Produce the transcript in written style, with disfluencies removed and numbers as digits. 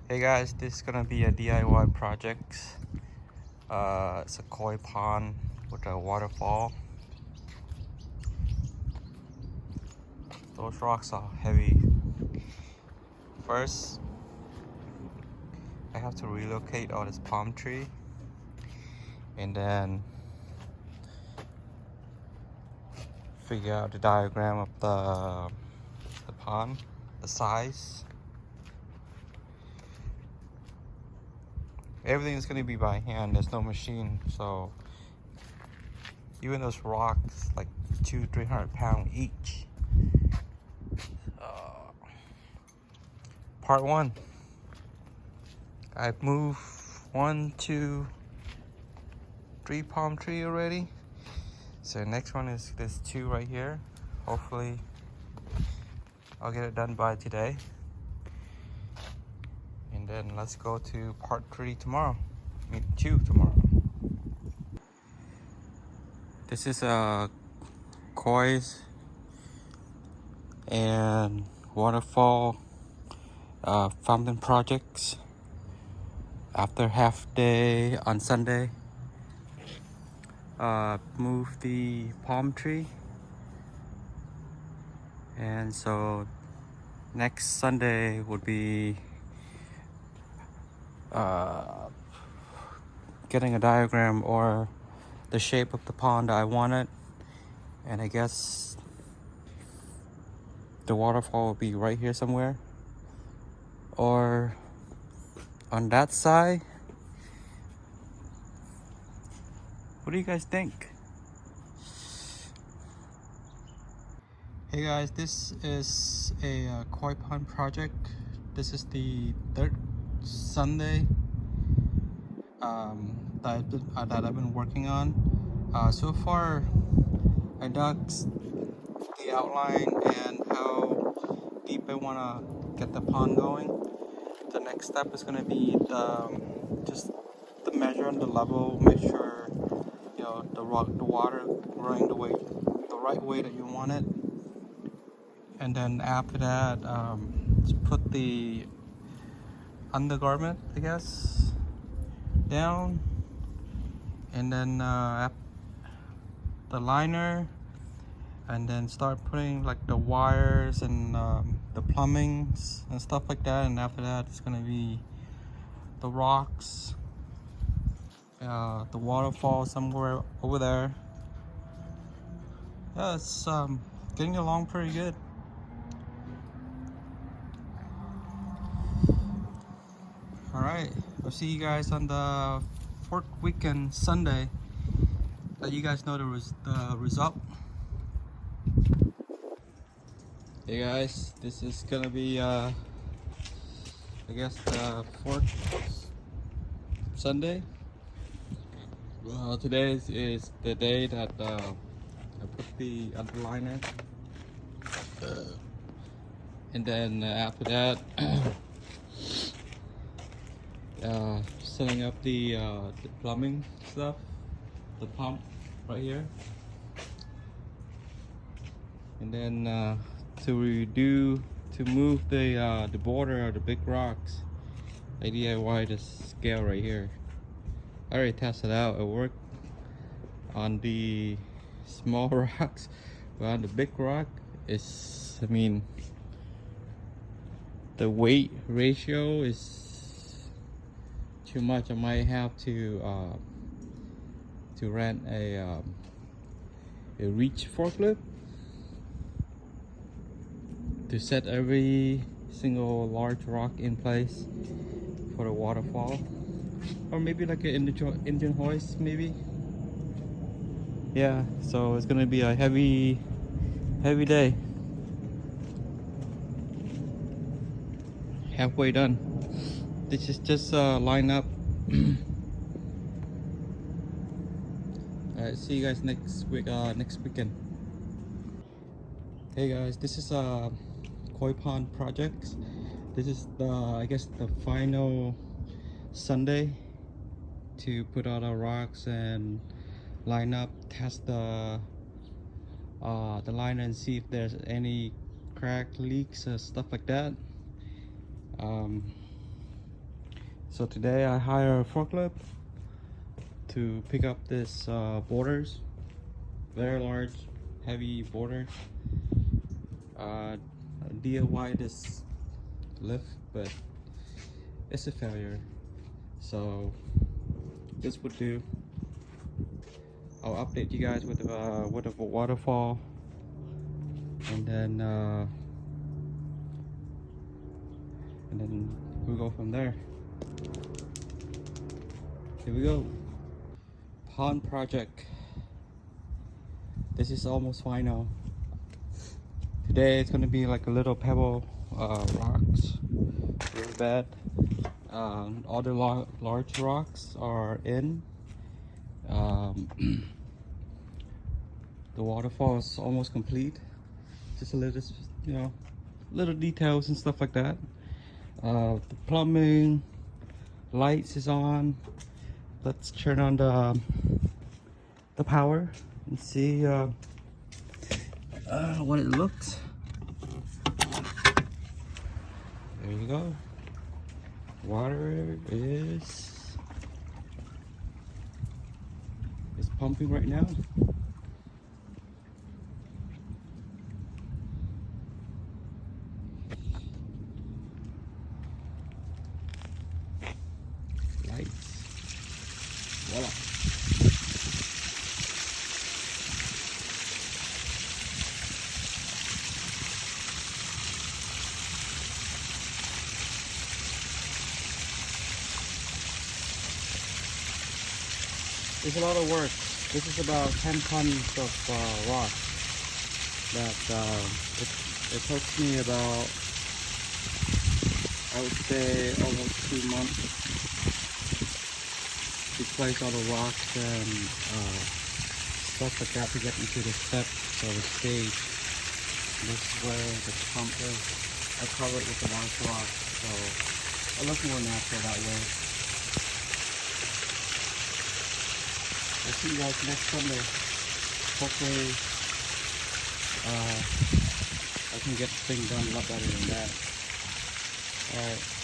Hey guys, this is gonna be a DIY project. It's a koi pond with a waterfall. Those rocks are heavy. First, I have to relocate all this palm tree, and then figure out the diagram of the pond, the size. Everything is gonna be by hand. There's no machine, so even those rocks, like 200-300 pounds each. Part one. I've moved 1, 2, 3 palm tree already. So next one is this 2 right here. Hopefully I'll get it done by today. And then let's go to part 3 tomorrow. I mean 2 tomorrow. This is koi's and waterfall fountain projects. After half day on Sunday, move the palm tree, and so next Sunday would be getting a diagram or the shape of the pond I wanted, and I guess the waterfall will be right here somewhere or on that side. What do you guys think? Hey guys, this is a koi pond project. This is the 3rd Sunday that I've been working on. So far, I dug the outline and how deep I want to get the pond going. The next step is going to be just the measure and the level, make sure the water running the right way that you want it. And then after that, just put the undergarment, I guess, down, and then the liner, and then start putting like the wires and the plumbings and stuff like that. And after that, it's gonna be the rocks, the waterfall somewhere over there. Yeah, it's getting along pretty good. All right, I'll see you guys on the 4th weekend Sunday. Let you guys know the result. Hey guys, this is gonna be I guess the 4th Sunday. Well, today is the day that I put the underliner, and then after that setting up the plumbing stuff, the pump right here, and then to move the border of the big rocks, I DIY this scale right here. I already tested out. It worked on the small rocks, but on the big rock, I mean, the weight ratio is too much. I might have to rent a reach forklift to set every single large rock in place for the waterfall, or maybe like an engine hoist, maybe. Yeah, so it's gonna be a heavy day. Halfway done. This is just line up. Alright, see you guys next weekend. Hey guys, this is koi pond projects. This is I guess the final Sunday to put out our rocks and line up, test the liner and see if there's any crack, leaks, stuff like that. So today I hire a forklift to pick up this boulders, very large, heavy boulders. DIY this lift, but it's a failure. So this would do. I'll update you guys with a waterfall, and then we'll go from there. Here we go. Pond project. This is almost final. Today it's gonna be like a little pebble rocks riverbed. All the large rocks are in. The waterfall is almost complete. Just a little, little details and stuff like that. The plumbing, lights is on. Let's turn on the power and see what it looks. There you go. Water is pumping right now. Lights. Voila. It's a lot of work. This is about 10 tons of rock that it took me about, I would say, almost 2 months to place all the rocks and stuff like that to get into the steps or the stage. This is where the pump is. I cover it with the large rock, so it looks more natural that way. I'll see you guys next Sunday. Hopefully, I can get the thing done a lot better than that. Alright.